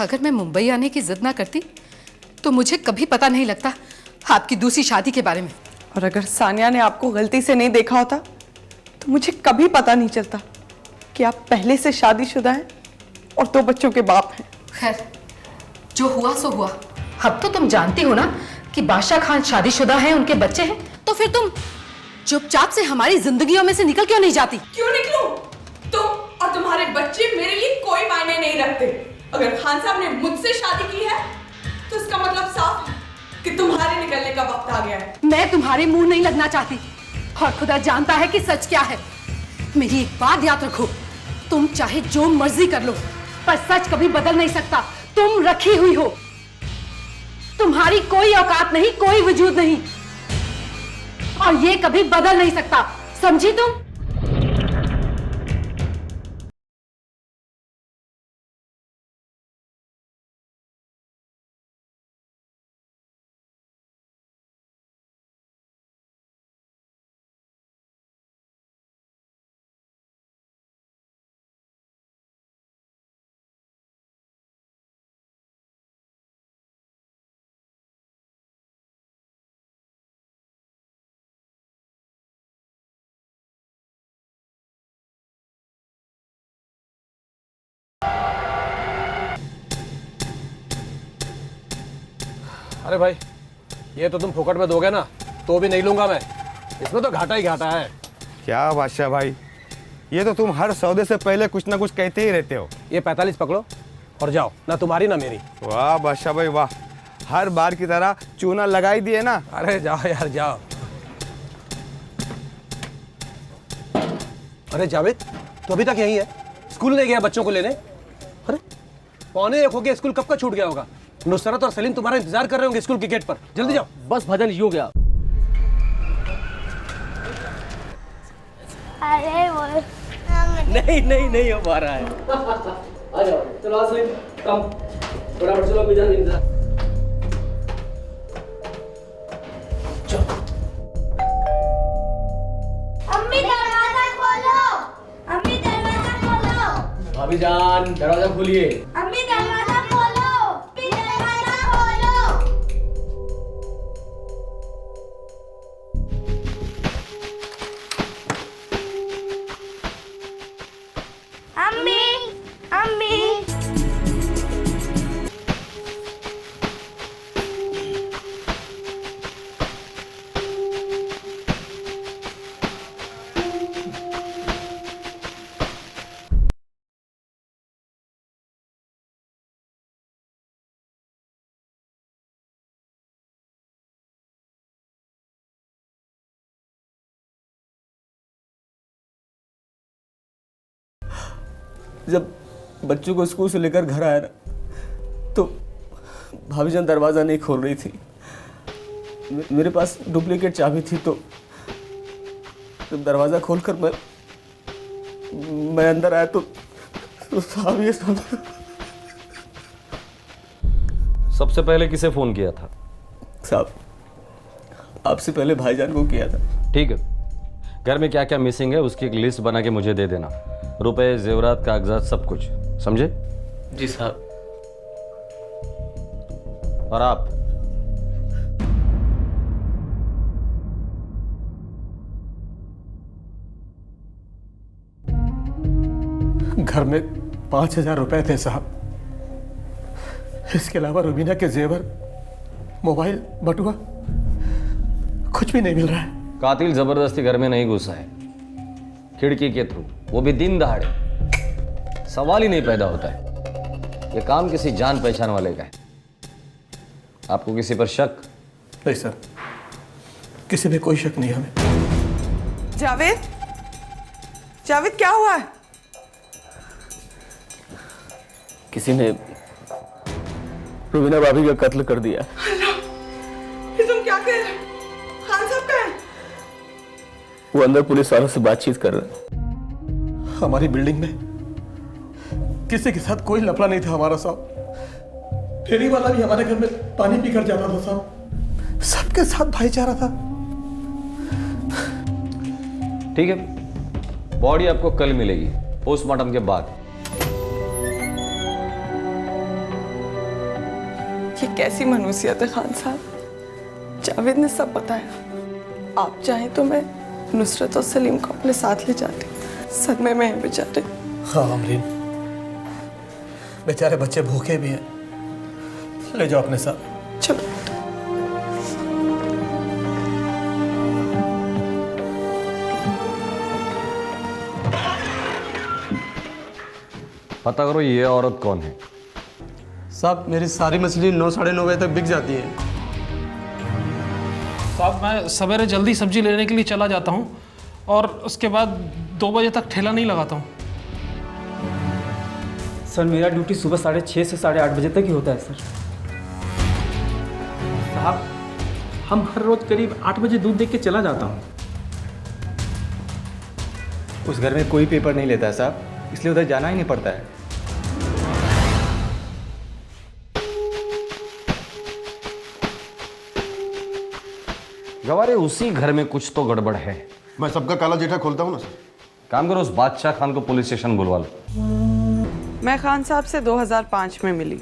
अगर मैं मुंबई आने की जिद ना करती तो मुझे कभी पता नहीं लगता आपकी दूसरी शादी के बारे में। और अगर सानिया ने आपको गलती से नहीं देखा होता तो मुझे कभी पता नहीं चलता कि आप पहले से शादीशुदा हैं और 2 बच्चों के बाप हैं। खैर, जो हुआ सो हुआ। अब तो तुम जानती हो ना कि बादशाह खान शादीशुदा हैं, उनके बच्चे हैं, तो फिर तुम चुपचाप से हमारी जिंदगियों में से निकल क्यों नहीं जाती? क्यों निकलूं? तुम और तुम्हारे बच्चे मेरे लिए कोई मायने नहीं रखते। अगर खान साहब ने मुझसे शादी की है तो इसका मतलब साफ है कि तुम्हारे निकलने का वक्त आ गया है। मैं तुम्हारे मुंह नहीं लगना चाहती और खुदा जानता है कि सच क्या है। मेरी एक बात याद रखो, तुम चाहे जो मर्जी कर लो पर सच कभी बदल नहीं सकता। तुम रखी हुई हो, तुम्हारी कोई औकात नहीं, कोई वजूद नहीं, और ये कभी बदल नहीं सकता, समझी तुम? अरे भाई, ये तो तुम फोकट में दोगे ना तो भी नहीं लूंगा मैं, इसमें तो घाटा ही घाटा है। क्या बादशाह भाई, ये तो तुम हर सौदे से पहले कुछ ना कुछ कहते ही रहते हो। ये 45 पकड़ो और जाओ, ना तुम्हारी ना मेरी। वाह बादशाह भाई वाह, हर बार की तरह चूना लगाई दिए ना। अरे जाओ यार जाओ। अरे जावेद, तो अभी तक यही है, स्कूल नहीं गया बच्चों को लेने? अरे 1:45 हो गया, स्कूल कब का छूट गया होगा? नुसरत और सलीम तुम्हारा इंतजार कर रहे होंगे स्कूल के गेट पर, जल्दी जाओ। बस भजन यू गया। अरे वो नहीं हो पा रहा है। आ जाओ, चलो आ सलीम, कम फटाफट चलो, भजन इंतजार। अम्मी दरवाजा खोलो, अम्मी दरवाजा खोलो। भाभी जान दरवाजा खोलिए। अम्मी दरवाजा खोलो, अम्मी दरवाजा खोलो। अम्मी, अम्मी। जब बच्चों को स्कूल से लेकर घर आया ना तो भाभी जान दरवाज़ा नहीं खोल रही थी। मेरे पास डुप्लीकेट चाबी थी, तो जब दरवाज़ा खोलकर मैं अंदर आया तो साहब ये सबसे पहले किसे फोन किया था? साहब आपसे पहले भाईजान को किया था। ठीक है, घर में क्या क्या मिसिंग है उसकी एक लिस्ट बना के मुझे दे देना, रुपए, जेवरात, कागजात, सब कुछ, समझे? जी साहब। और आप? घर में 5,000 रुपए थे साहब, इसके अलावा रुबीना के जेवर, मोबाइल, बटुआ, कुछ भी नहीं मिल रहा है। कातिल जबरदस्ती घर में नहीं घुसा है, खिड़की के थ्रू, वो भी दिन दहाड़े, सवाल ही नहीं पैदा होता है। ये काम किसी जान पहचान वाले का है। आपको किसी पर शक? नहीं सर, किसी पे कोई शक नहीं हमें। जावेद, जावेद क्या हुआ है? किसी ने रुबीना भाभी का कत्ल कर दिया। ये तुम क्या कह रहे हो? खान साहब कहाँ हैं? वो अंदर पुलिस वालों से बातचीत कर रहे हैं। हमारी बिल्डिंग में किसी के साथ कोई लफड़ा नहीं था हमारा साहब। फेरी वाला भी हमारे घर में पानी पीकर जाता था साहब, सबके साथ भाईचारा था। ठीक है, बॉडी आपको कल मिलेगी पोस्टमार्टम के बाद। ये कैसी मनुष्यत है खान साहब। जावेद ने सब बताया। आप चाहें तो मैं नुसरत और सलीम को अपने साथ ले जाती। सदमे में हैं बेचारे। हाँ अमरीन, बेचारे बच्चे भूखे भी हैं, ले जाओ अपने साथ। चलो। पता करो ये औरत कौन है। साहब मेरी सारी मछली 9 साढ़े 9 बजे तक बिक जाती है। साहब मैं सवेरे जल्दी सब्जी लेने के लिए चला जाता हूँ और उसके बाद 2 बजे तक ठेला नहीं लगाता हूँ। सर मेरा ड्यूटी सुबह 6:30 से 8:30 बजे तक ही होता है सर। साहब हम हर रोज करीब 8 बजे दूध देख के चला जाता हूँ। उस घर में कोई पेपर नहीं लेता है साहब, इसलिए उधर जाना ही नहीं पड़ता है। गवारे उसी घर में कुछ तो गड़बड़ है। मैं सबका काला जेठा खोलता हूँ ना सर। काम करो, उस बादशाह खान को पुलिस स्टेशन बुलवा लो। मैं खान साहब से 2005 में मिली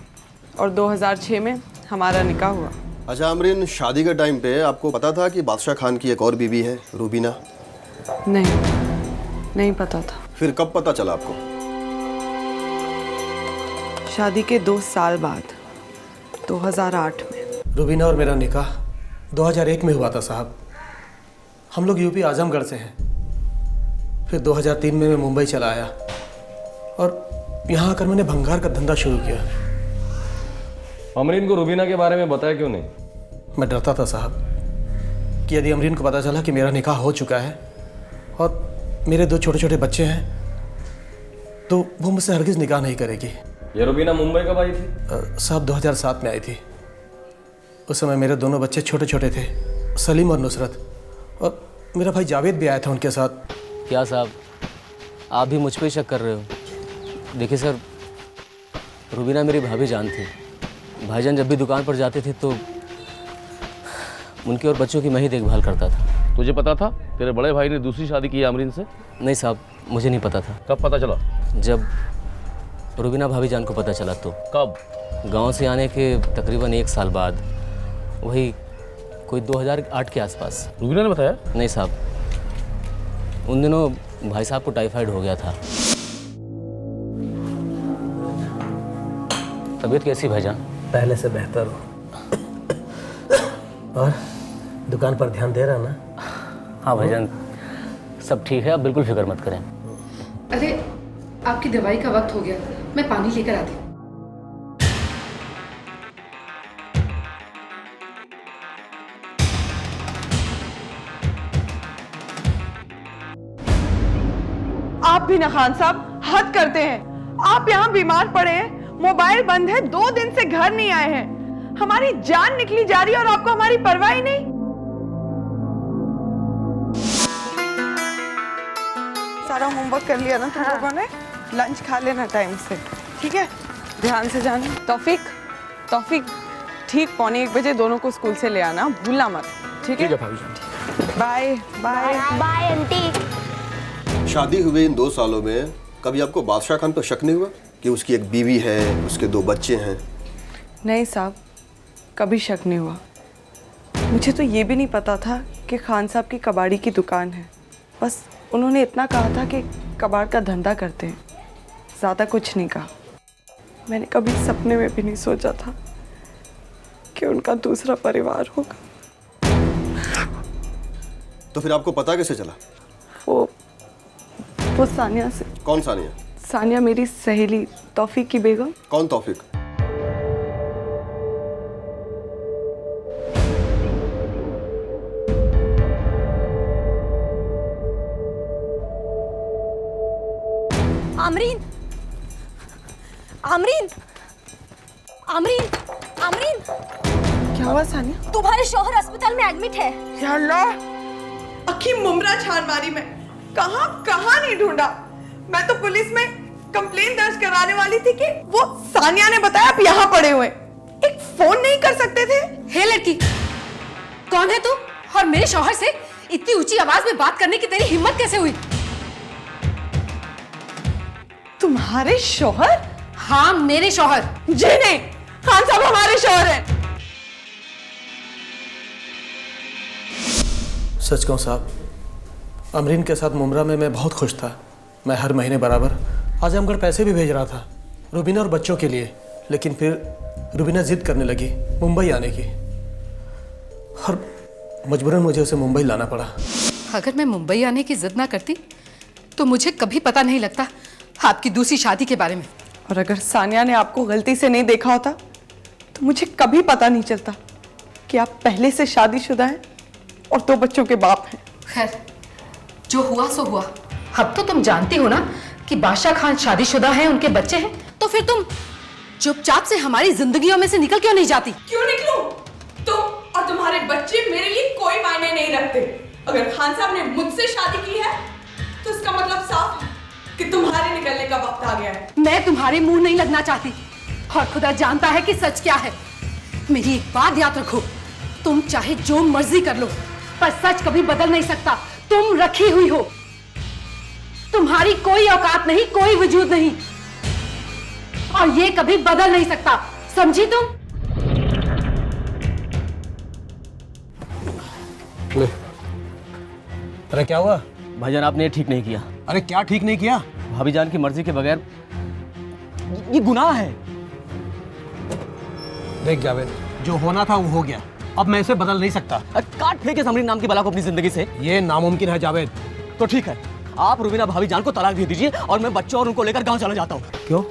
और 2006 में हमारा निकाह हुआ। अच्छा अमरीन, शादी के टाइम पे आपको पता था कि बादशाह खान की एक और बीवी है, रूबीना? नहीं पता था। फिर कब पता चला आपको? शादी के 2 साल बाद 2008 में। रूबीना और मेरा निकाह 2001 में हुआ था साहब। हम लोग यूपी आजमगढ़ से हैं। फिर 2003 में मैं मुंबई चला आया और यहाँ आकर मैंने भंगार का धंधा शुरू किया। अमरीन को रूबीना के बारे में बताया क्यों नहीं? मैं डरता था साहब कि यदि अमरीन को पता चला कि मेरा निकाह हो चुका है और मेरे 2 छोटे छोटे बच्चे हैं तो वो मुझसे हरगिज़ निकाह नहीं करेगी। ये रूबीना मुंबई कब आई थी? साहब 2007 में आई थी। उस समय मेरे दोनों बच्चे छोटे छोटे थे, सलीम और नुसरत, और मेरा भाई जावेद भी आया था उनके साथ। क्या साहब आप भी मुझ पर ही शक कर रहे हो? देखिए सर, रूबीना मेरी भाभी जान थी। भाईजान जब भी दुकान पर जाते थे तो उनके और बच्चों की मैं ही देखभाल करता था। तुझे पता था तेरे बड़े भाई ने दूसरी शादी की है अमरीन से? नहीं साहब, मुझे नहीं पता था। कब पता चला? जब रूबीना भाभी जान को पता चला। तो कब? गांव से आने के तकरीबन 1 साल बाद, वही कोई 2008 के आसपास। रूबीना ने बताया? नहीं साहब, उन दिनों भाई साहब को टाइफाइड हो गया था। तबीयत कैसी भाईजान? पहले से बेहतर हो। और दुकान पर ध्यान दे रहा ना? हाँ भाईजान, सब ठीक है, आप बिल्कुल फिक्र मत करें। अरे आपकी दवाई का वक्त हो गया, मैं पानी लेकर आती हूँ। आप भी ना खान साहब हद करते हैं। आप यहाँ बीमार पड़े हैं, मोबाइल बंद है, 2 दिन से घर नहीं आए हैं। हमारी जान निकली जा रही है और आपको हमारी परवाह ही नहीं। सारा होमवर्क कर लिया ना तुम लोगों ने? लंच खा लेना टाइम से, ठीक है? ध्यान से जाना। तौफीक ठीक 1:45 बजे दोनों को स्कूल से ले आना, भूलना मत, ठीक है? Bye bye bye aunty. शादी हुए इन 2 सालों में कभी आपको बादशाह खान पर शक नहीं हुआ कि उसकी एक बीवी है, उसके 2 बच्चे हैं? नहीं साहब, कभी शक नहीं हुआ। मुझे तो ये भी नहीं पता था कि खान साहब की कबाड़ी की दुकान है। बस उन्होंने इतना कहा था कि कबाड़ का धंधा करते हैं, ज़्यादा कुछ नहीं कहा। मैंने कभी सपने में भी नहीं सोचा था कि उनका दूसरा परिवार होगा। तो फिर आपको पता कैसे चला? वो सानिया से। कौन सानिया? सानिया मेरी सहेली तौफीक की बेगम। कौन तौफीक? आमरीन आमरीन आमरीन आमरीन, क्या हुआ सानिया? तुम्हारे शौहर अस्पताल में एडमिट है। या अल्लाह, अखी मुमरा छान मारी मैं, कहाँ नहीं ढूंढा। मैं तो पुलिस में कंप्लेन दर्ज कराने वाली थी कि वो सानिया ने बताया आप यहाँ पड़े हुए। एक फोन नहीं कर सकते थे? हे लड़की, कौन है तू और मेरे शौहर से इतनी ऊंची आवाज में बात करने की तेरी हिम्मत कैसे हुई? तुम्हारे शौहर? हाँ मेरे शौहर। जी नहीं, खान साहब हमारे शौहर हैं। सच कहूँ साहब, अमरीन के साथ मुमरा में मैं बहुत खुश था। मैं हर महीने बराबर आजमगढ़ पैसे भी भेज रहा था रुबीना और बच्चों के लिए। लेकिन फिर रुबीना जिद करने लगी मुंबई आने की, और मजबूरन मुझे उसे मुंबई लाना पड़ा। अगर मैं मुंबई आने की जिद ना करती तो मुझे कभी पता नहीं लगता आपकी दूसरी शादी के बारे में। और अगर सानिया ने आपको गलती से नहीं देखा होता तो मुझे कभी पता नहीं चलता कि आप पहले से शादीशुदा हैं और 2 बच्चों के बाप हैं। खैर, जो हुआ सो हुआ। अब तो तुम जानती हो ना कि बादशाह खान शादीशुदा हैं, उनके बच्चे हैं, तो फिर तुम चुपचाप से हमारी जिंदगियों में से निकल क्यों नहीं जाती? क्यों निकलूं? तुम और तुम्हारे बच्चे मेरे लिए कोई मायने नहीं रखते। अगर खान साहब ने मुझसे शादी की है तो इसका मतलब साफ है कि तुम्हारे निकलने का वक्त आ गया है। मैं तुम्हारे मुंह नहीं लगना चाहती, और खुदा जानता है कि सच क्या है। मेरी एक बात याद रखो, तुम चाहे जो मर्जी कर लो, पर सच कभी बदल नहीं सकता। तुम रखी हुई हो, तुम्हारी कोई औकात नहीं, कोई वजूद नहीं, और ये कभी बदल नहीं सकता। समझी तुम? ले। अरे क्या हुआ? भाईजान आपने ये ठीक नहीं किया। अरे क्या ठीक नहीं किया? भाभी जान की मर्जी के बगैर ये गुनाह है। देख जावेद, जो होना था वो हो गया, अब मैं इसे बदल नहीं सकता। काट फेंके अमरीन नाम की बला को अपनी जिंदगी से। ये नामुमकिन है जावेद। तो ठीक है, आप रुबीना भाभी जान को तलाक दे दीजिए और मैं बच्चों और उनको लेकर गांव चला जाता हूँ। क्यों?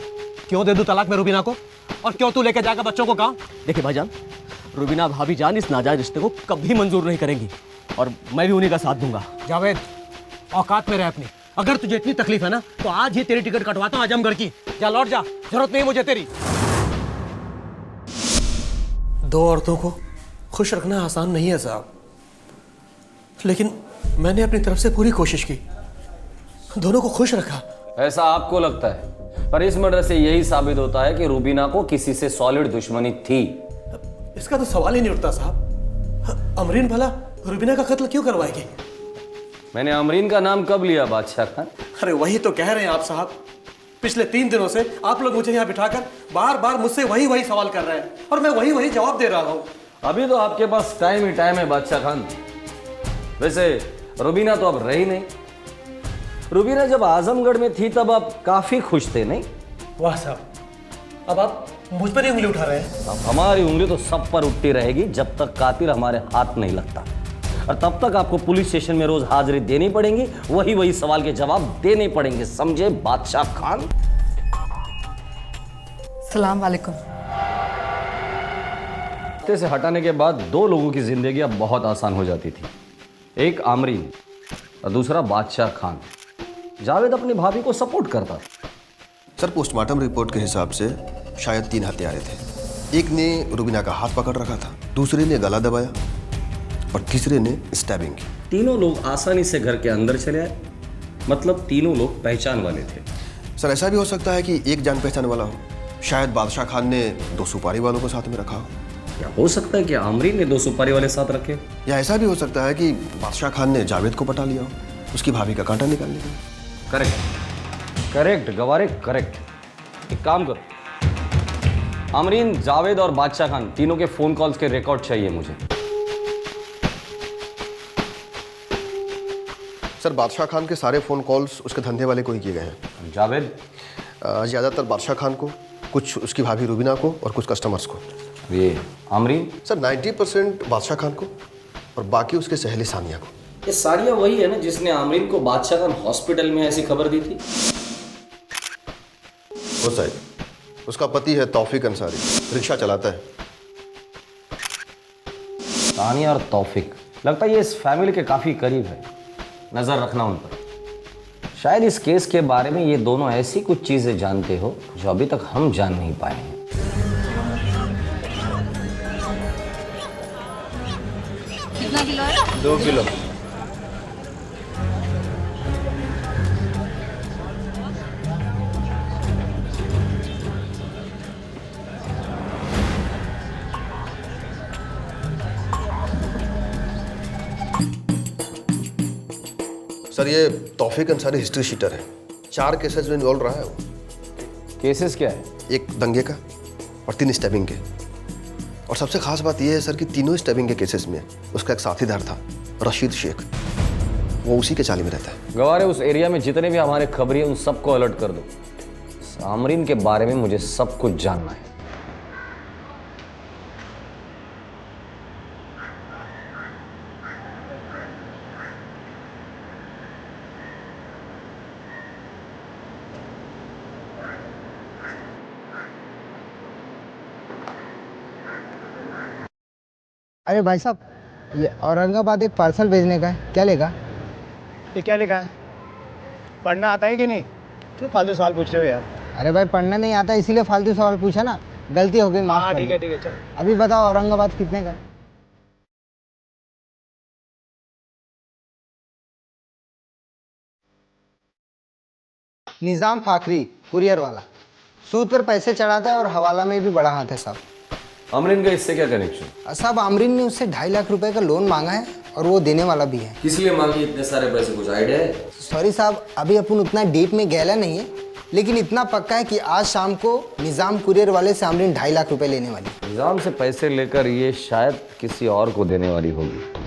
क्यों दे दूं तलाक में रुबीना को? और क्यों तू लेकर जाएगा बच्चों को गांव? देखिए भाईजान, रुबीना भाभी जान इस नाजायज रिश्ते को कभी मंजूर नहीं करेंगी, और मैं भी उन्हीं का साथ दूंगा। जावेद, औकात में रह अपनी। अगर तुझे इतनी तकलीफ है ना तो आज ही तेरी टिकट कटवाता हूं आजमगढ़ की। जा, लौट जा, जरूरत नहीं मुझे तेरी। 2 औरतों को खुश रखना आसान नहीं है साहब, लेकिन मैंने अपनी तरफ से पूरी कोशिश की, दोनों को खुश रखा। ऐसा आपको लगता है, पर इस मर्डर से यही साबित होता है कि रुबीना को किसी से सॉलिड दुश्मनी थी। इसका तो सवाल ही नहीं उठता साहब। अमरीन भला रुबीना का कत्ल क्यों करवाएगी? मैंने अमरीन का नाम कब लिया बादशाह खान? अरे वही तो कह रहे हैं आप साहब। पिछले 3 दिनों से आप लोग मुझे यहाँ बिठाकर बार बार मुझसे वही सवाल कर रहे हैं, और मैं वही जवाब दे रहा हूँ। अभी तो आपके पास टाइम ही टाइम है बादशाह खान। वैसे रुबीना तो अब रही नहीं। रुबीना जब आजमगढ़ में थी तब आप काफी खुश थे, नहीं? वाह साहब, अब आप मुझ पर ही उंगली उठा रहे हैं। अब हमारी उंगली तो सब पर उठती रहेगी जब तक कातिल हमारे हाथ नहीं लगता, और तब तक आपको पुलिस स्टेशन में रोज हाजिरी देनी पड़ेगी, वही सवाल के जवाब देने पड़ेंगे, समझे बादशाह खान? सलाम वालेकुम। से हटाने के बाद 2 लोगों की जिंदगी अब बहुत आसान हो जाती थी। एक आमरीन और दूसरा बादशाह खान। जावेद अपनी भाभी को सपोर्ट करता था। सर, पोस्टमार्टम रिपोर्ट के हिसाब से शायद 3 हत्यारे थे। एक ने रुबीना का हाथ पकड़ रखा था, दूसरे ने गला दबाया और तीसरे ने स्टैबिंग की। तीनों लोग आसानी से घर के अंदर चले आए, मतलब तीनों लोग पहचान वाले थे। सर, ऐसा भी हो सकता है कि एक जान पहचान वाला हो। शायद बादशाह खान ने 2 सुपारी वालों को साथ में रखा हो। या हो सकता है कि आमरीन ने 2 सुपारी वाले साथ रखे। या ऐसा भी हो सकता है कि बादशाह खान ने जावेद को पटा लिया हो, उसकी भाभी का कांटा निकालने के लिए। Correct Gaware, correct. एक काम करो, आमरीन, जावेद और बादशाह खान तीनों के फोन कॉल्स के रिकॉर्ड चाहिए मुझे। सर, बादशाह खान के सारे फ़ोन कॉल्स उसके धंधे वाले को ही किए गए हैं। जावेद? ज़्यादातर बादशाह खान को, कुछ उसकी भाभी रुबीना को और कुछ कस्टमर्स को। ये आमरीन? सर, 90% बादशाह खान को और बाकी उसके सहेली सानिया को। ये सानिया वही है ना जिसने आमरीन को बादशाह खान हॉस्पिटल में ऐसी खबर दी थी? वो साहब, उसका पति है तौफीक अंसारी, रिक्शा चलाता है। सानिया और तौफीक, लगता है ये इस फैमिली के काफ़ी करीब है। नज़र रखना उन पर। शायद इस केस के बारे में ये दोनों ऐसी कुछ चीज़ें जानते हो जो अभी तक हम जान नहीं पाए हैं। कितना किलो है? 2 किलो। सर, ये तौफीक अंसारी हिस्ट्री शीटर है। 4 केसेस में इन्वॉल्व रहा है वो। केसेस क्या है? एक दंगे का, और 3 स्टैबिंग के। और सबसे खास बात यह है सर कि तीनों स्टैबिंग के केसेस में उसका एक साथीदार था, रशीद शेख। वो उसी के चाली में रहता है। गवारे, उस एरिया में जितने भी हमारे खबरी हैं उन सबको अलर्ट कर दो। आमरीन के बारे में मुझे सब कुछ जानना है। अरे भाई साहब, ये औरंगाबाद एक पार्सल भेजने का है, क्या लेगा? ये क्या लिखा है? पढ़ना आता है कि नहीं? क्यों फालतू सवाल पूछ रहे हो यार? अरे भाई पढ़ना नहीं आता इसीलिए फालतू सवाल पूछा ना, गलती हो गई, माफ कर ठीक है चल। अभी बताओ औरंगाबाद कितने का है? निज़ाम फाखरी, कुरियर वाला, सूद पर पैसे चढ़ाता है और हवाला में भी बड़ा हाथ है साहब। आमरीन का इससे क्या कनेक्शन? साहब आमरीन ने उससे 2.5 लाख रुपए का लोन मांगा है और वो देने वाला भी है। किस लिए मांगी इतने सारे पैसे, कुछ आइडिया है? सॉरी साहब, अभी अपन उतना डीप में गहला नहीं है, लेकिन इतना पक्का है कि आज शाम को निज़ाम कुरियर वाले से आमरीन 2.5 लाख रुपए लेने वाली। निज़ाम से पैसे लेकर ये शायद किसी और को देने वाली होगी।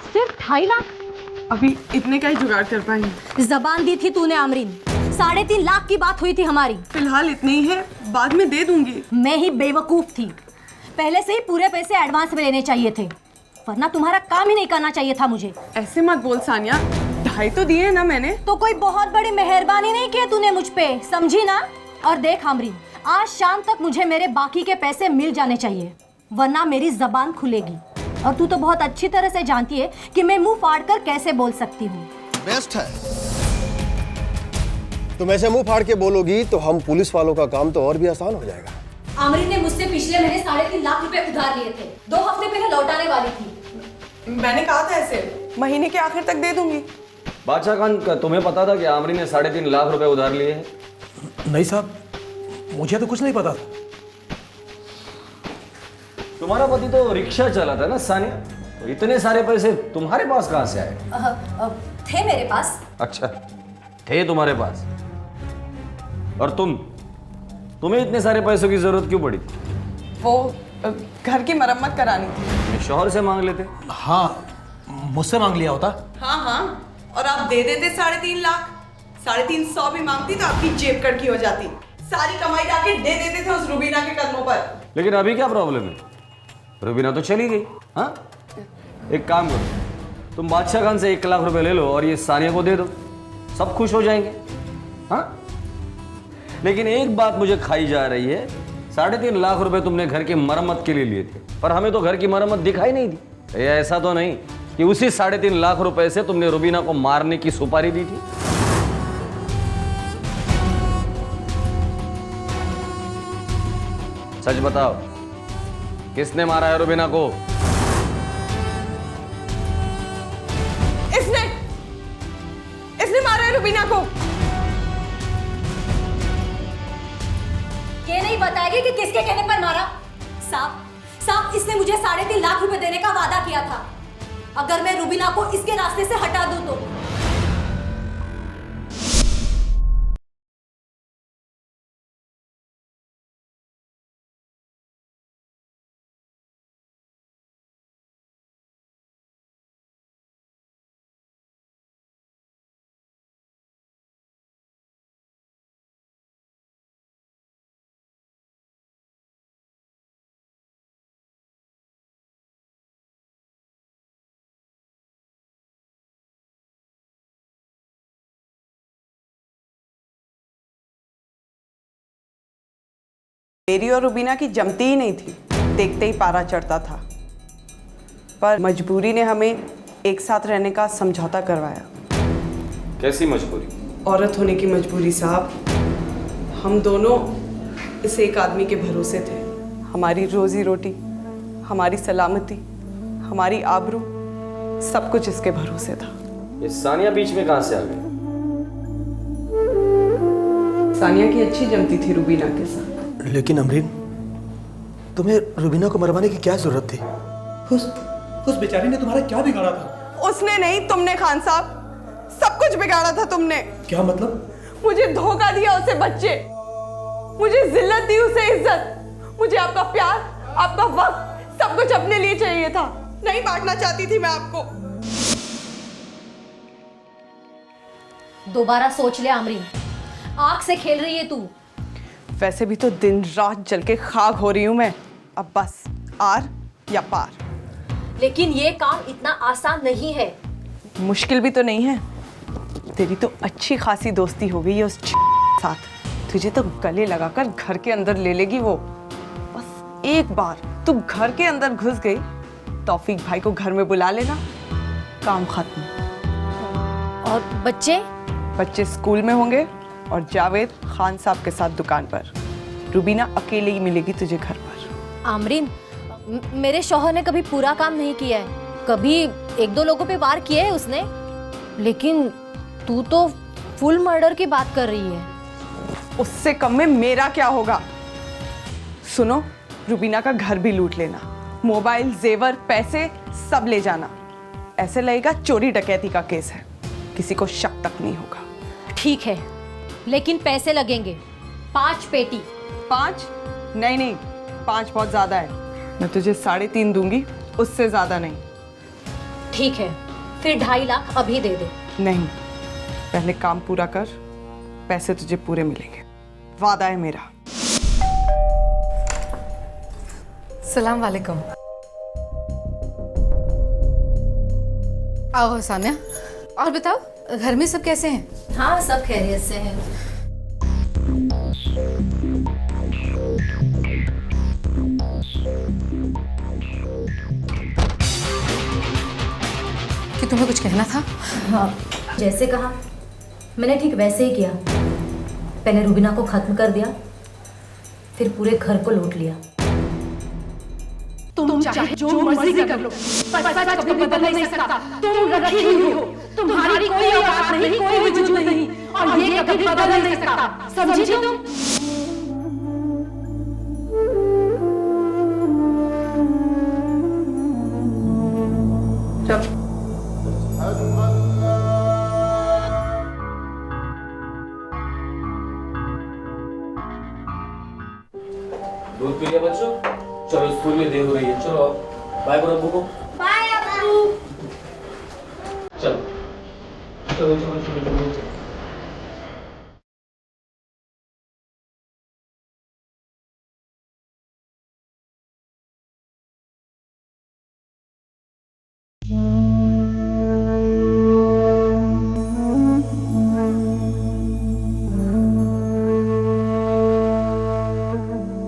सिर्फ 2.5 लाख? अभी इतने का ही जुगाड़ कर पाएंगे। जबान दी थी तूने आमरीन, 3.5 लाख की बात हुई थी हमारी। फिलहाल इतने ही है, बाद में दे दूंगी। मैं ही बेवकूफ थी, पहले से ही पूरे पैसे एडवांस में लेने चाहिए थे, वरना तुम्हारा काम ही नहीं करना चाहिए था मुझे। ऐसे मत बोल सानिया, 2.5 तो दिए ना मैंने। तो कोई बहुत बड़ी मेहरबानी नहीं की तूने मुझ पे, समझी ना? और देख आमरीन, आज शाम तक मुझे मेरे बाकी के पैसे मिल जाने चाहिए, वरना मेरी जबान खुलेगी। और तू तो बहुत अच्छी तरह से जानती है कि मैं मुंह फाड़ कर कैसे बोल सकती हूँ। बेस्ट है। तुम ऐसे मुंह फाड़ के बोलोगी तो हम पुलिस वालों का काम तो और भी आसान हो जाएगा। आमरीन ने मुझसे पिछले महीने 3.5 लाख रुपए उधार लिए थे, 2 हफ्ते पहले लौटाने वाली थी। मैंने कहा था ऐसे महीने के आखिर तक दे दूंगी। बादशाह खान, तुम्हें पता था कि आमरीन ने 3.5 लाख रुपए उधार लिए हैं? नहीं साहब, मुझे तो कुछ नहीं पता था। तुम्हारा पति तो रिक्शा चलाता है ना सानिया, तो इतने सारे पैसे तुम्हारे पास कहाँ से आए? थे मेरे पास। अच्छा, थे तुम्हारे पास। और तुम्हें इतने सारे पैसों की जरूरत क्यों पड़ी? वो घर की मरम्मत करानी थी। शौहर से मांग लेते। हाँ, मुझसे मांग लिया होता। हाँ, और आप दे देते 3.5 लाख। 350 भी मांगती तो आपकी जेब कड़की हो जाती। सारी कमाई लाके दे देते थे उस रुबीना के कदमों पर। लेकिन अभी क्या प्रॉब्लम है? रुबीना तो चली गई। हाँ, एक काम करो, तुम बादशाह खान से 1 लाख रुपए ले लो और ये सानिया को दे दो, सब खुश हो जाएंगे। हाँ, लेकिन एक बात मुझे खाई जा रही है, 3.5 लाख रुपए तुमने घर की मरम्मत के लिए लिए थे, पर हमें तो घर की मरम्मत दिखाई नहीं दी। ये ऐसा तो नहीं कि उसी 3.5 लाख रुपए से तुमने रुबीना को मारने की सुपारी दी थी? सच बताओ, किसने मारा है रुबीना को? इसने मारा है रुबीना को। ये नहीं बताएगी कि किसके कहने पर मारा? साहब, इसने मुझे 3.5 लाख रुपए देने का वादा किया था, अगर मैं रुबीना को इसके रास्ते से हटा दूं तो। मेरी और रुबीना की जमती ही नहीं थी, देखते ही पारा चढ़ता था। पर मजबूरी ने हमें एक साथ रहने का समझौता करवाया। कैसी मजबूरी? औरत होने की मजबूरी साहब। हम दोनों इस एक आदमी के भरोसे थे। हमारी रोजी रोटी, हमारी सलामती, हमारी आबरू, सब कुछ इसके भरोसे था। ये सानिया बीच में कहाँ से आ गई? सानिया की अच्छी जमती थी रुबीना के साथ। लेकिन अमरीन, तुम्हें रुबीना को मरवाने की क्या जरूरत थी? उस बेचारी ने तुम्हारा क्या बिगाड़ा था? उसने नहीं, तुमने खान साहब। सब कुछ बिगाड़ा था तुमने। क्या मतलब? मुझे धोखा दिया उसे बच्चे, मुझे जिल्लत दी उसे इज्जत, मुझे आपका प्यार, आपका वक्त, सब कुछ अपने लिए चाहिए था। नहीं बांटना चाहती थी मैं आपको। दोबारा सोच ले आमरीन, आग से खेल रही है तू। वैसे भी तो दिन रात जल के खाक हो रही हूं मैं। अब बस आर या पार। लेकिन ये काम इतना आसान नहीं है। मुश्किल भी तो नहीं है। तेरी तो अच्छी खासी दोस्ती हो गई है उस साथ। तुझे तो गले लगाकर घर के अंदर ले लेगी वो। बस एक बार तू घर के अंदर घुस गई, तौफीक भाई को घर में बुला लेना, काम खत्म। और बच्चे? बच्चे स्कूल में होंगे और जावेद खान साहब के साथ दुकान पर। रुबीना अकेले ही मिलेगी तुझे घर पर। आमरीन, मेरे शौहर ने कभी पूरा काम नहीं किया है। कभी एक दो लोगों पे वार किए है उसने, लेकिन तू तो फुल मर्डर की बात कर रही है। उससे कम में मेरा क्या होगा? सुनो, रुबीना का घर भी लूट लेना, मोबाइल, जेवर, पैसे सब ले जाना। ऐसे लगेगा चोरी डकैती का केस है, किसी को शक तक नहीं होगा। ठीक है, लेकिन पैसे लगेंगे 5 पेटी। 5? नहीं, 5 बहुत ज्यादा है। मैं तुझे 3.5 दूंगी, उससे ज्यादा नहीं। ठीक है, फिर 2.5 लाख अभी दे दे। नहीं, पहले काम पूरा कर, पैसे तुझे पूरे मिलेंगे, वादा है मेरा। सलाम वालेकुम। आओ सानिया, और बताओ घर में सब कैसे हैं? हाँ, सब खैरियत से हैं। कि तुम्हें कुछ कहना था? हाँ, जैसे कहा मैंने ठीक वैसे ही किया। पहले रुबीना को खत्म कर दिया, फिर पूरे घर को लूट लिया। तुम चाहे जो मर्जी कर लो, पर सच कभी बदल नहीं सकता। तुम रखी हुई हो, तुम्हारी कोई औकात नहीं, कोई वजूद नहीं, और ये कभी बदल नहीं सकता। समझी तुम? दूध पी लिया बच्चों? चलो स्कूल में देर हो रही है। चलो बाय करो अब्बू को। बाय अब्बू। चलो चलो चलो चलो चलो।